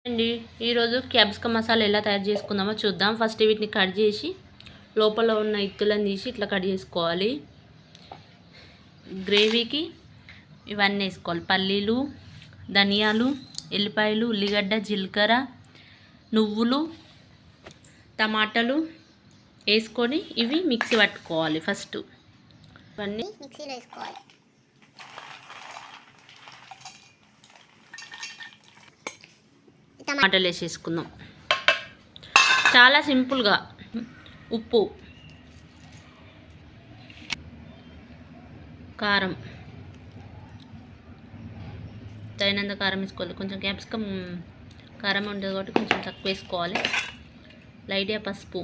అండి ఈరోజు క్యాప్సికమ్ మసాలా ఎలా తయారు చేసుకుందామో చూద్దాం. ఫస్ట్ వీటిని కట్ చేసి లోపల ఉన్న ఇత్తులను తీసి ఇట్లా కట్ చేసుకోవాలి. గ్రేవీకి ఇవన్నీ వేసుకోవాలి: పల్లీలు, ధనియాలు, ఎల్లిపాయలు, ఉల్లిగడ్డ, జీలకర్ర, నువ్వులు, టమాటాలు వేసుకొని ఇవి మిక్సీ పట్టుకోవాలి. ఫస్ట్ ఇవన్నీ మిక్సీలో వేసుకోవాలి. టమాటాలు వేసేసుకుందాం. చాలా సింపుల్గా. ఉప్పు, కారం తగినంత కారం వేసుకోవాలి. కొంచెం క్యాప్సికమ్ కారం ఉంటుంది కాబట్టి కొంచెం తక్కువ వేసుకోవాలి. లైట్గా పసుపు,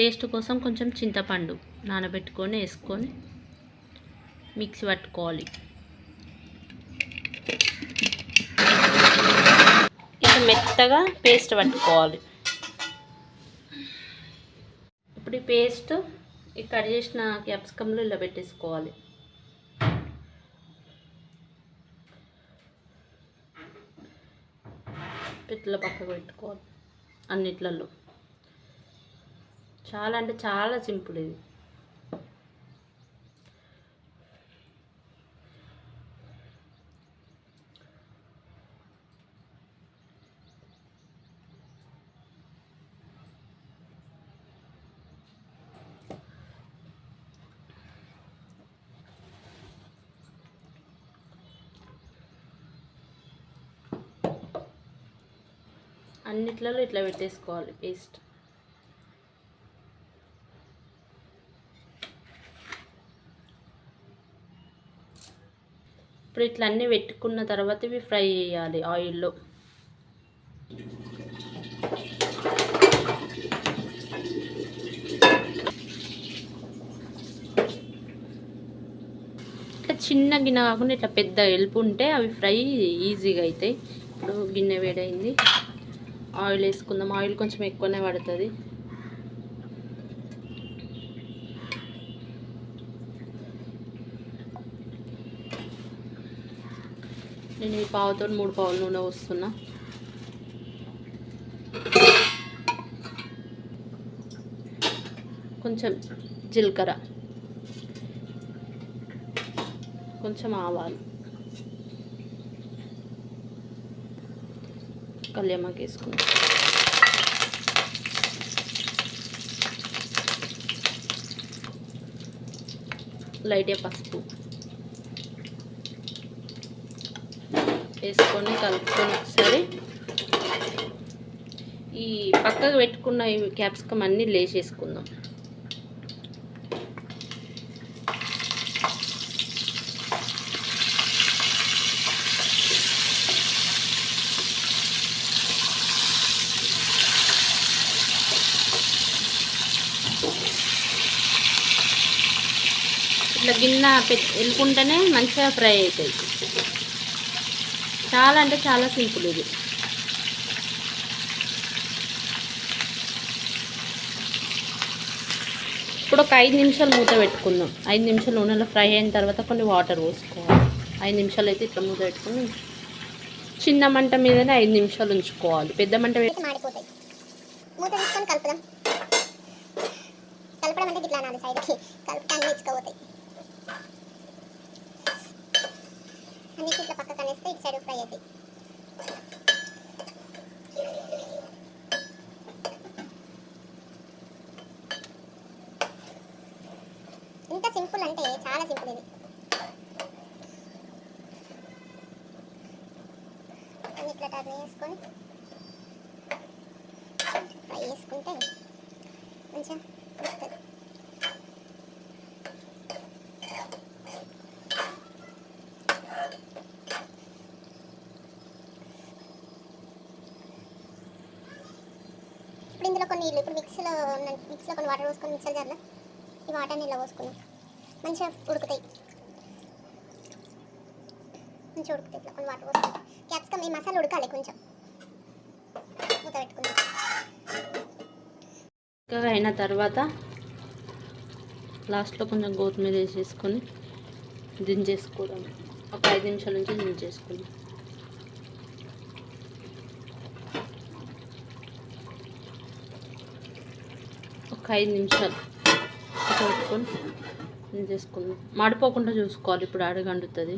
టేస్ట్ కోసం కొంచెం చింతపండు నానబెట్టుకొని వేసుకొని మిక్సీ పట్టుకోవాలి. ఇట్లా మెత్తగా పేస్ట్ పట్టుకోవాలి. ఇప్పుడు ఈ పేస్ట్ ఈ కట్ చేసిన క్యాప్సికంలో ఇలా పెట్టేసుకోవాలి. ఇట్లా పక్కకు పెట్టుకోవాలి. అన్నిట్లలో చాలా అంటే చాలా సింపుల్ ఇది. అన్నిట్లలో ఇట్లా పెట్టేసుకోవాలి పేస్ట్. ఇప్పుడు ఇట్లా అన్నీ పెట్టుకున్న తర్వాత ఇవి ఫ్రై చేయాలి ఆయిల్లో. ఇట్లా చిన్న గిన్నె కాకుండా ఇట్లా పెద్ద ఎలుపు ఉంటే అవి ఫ్రై ఈజీగా అవుతాయి. ఇప్పుడు గిన్నె వేడైంది, ఆయిల్ వేసుకుందాం. ఆయిల్ కొంచెం ఎక్కువనే పడుతుంది. నేను ఈ పావుతో 3 పావుల నూనె పోస్తున్నా. కొంచెం జీలకర్ర, కొంచెం ఆవాలు, కళ్యామాకు వేసుకుందాం. లైట్గా పసుపు వేసుకొని కలుపుకొని ఒకసారి ఈ పక్కకు పెట్టుకున్న ఈ క్యాప్సికమ్ అన్నీ లేచేసుకుందాం. ఇట్లా గిన్నె వెళ్ళుకుంటేనే మంచిగా ఫ్రై అవుతాయి. చాలా అంటే చాలా సింపుల్ ఇది. ఇప్పుడు ఒక 5 నిమిషాలు మూత పెట్టుకుందాం. 5 నిమిషాలు నూనెలో ఫ్రై అయిన తర్వాత కొన్ని వాటర్ పోసుకోవాలి. 5 నిమిషాలు అయితే ఇట్లా మూత పెట్టుకుని చిన్న మంట మీదనే 5 నిమిషాలు ఉంచుకోవాలి. పెద్ద మంట పెట్టి మాడిపోతాయి. మూత తీసుకొని కలుపుదాం. కలపడం అంటే ఇట్లా నాది సైడ్కి కలిపితే అన్నీ ఇచ్చుకోపోతాయి. అన్నీ ఇట్లా పక్కకు అనేస్తే ఇటు సైడ్ ఫ్రై అవుతాయి. ఇంత సింపుల్ అంటే చాలా సింపుల్ ఇది. అన్ని ఇట్లా టర్న్ చేసుకొని ఫ్రై చేసుకుంటే మంచిగా వస్తుంది. ఇప్పుడు ఇందులో కొన్ని నీళ్ళు, ఇప్పుడు మిక్సీలో కొన్ని వాటర్ పోసుకొని మిక్సర్ జార్లో ఈ వాటర్ నీళ్ళు పోసుకుని మంచిగా ఉడుకుతాయి. మంచిగా ఉడుకుతాయి. ఇట్లా కొన్ని వాటర్ పోసుకుంటాం. క్యాప్సికమ్ ఈ మసాలా ఉడకాలి. కొంచెం మూత పెట్టుకుందాం. అయిన తర్వాత లాస్ట్లో కొంచెం కొత్తిమీర వేసేసుకొని దించేసుకోవడం. ఒక 5 నిమిషాల నుంచి దించేసుకుందాం. ఒక 5 నిమిషాలు పెట్టుకొని దించేసుకుందాం. మాడిపోకుండా చూసుకోవాలి, ఇప్పుడు అడుగంటుతుంది.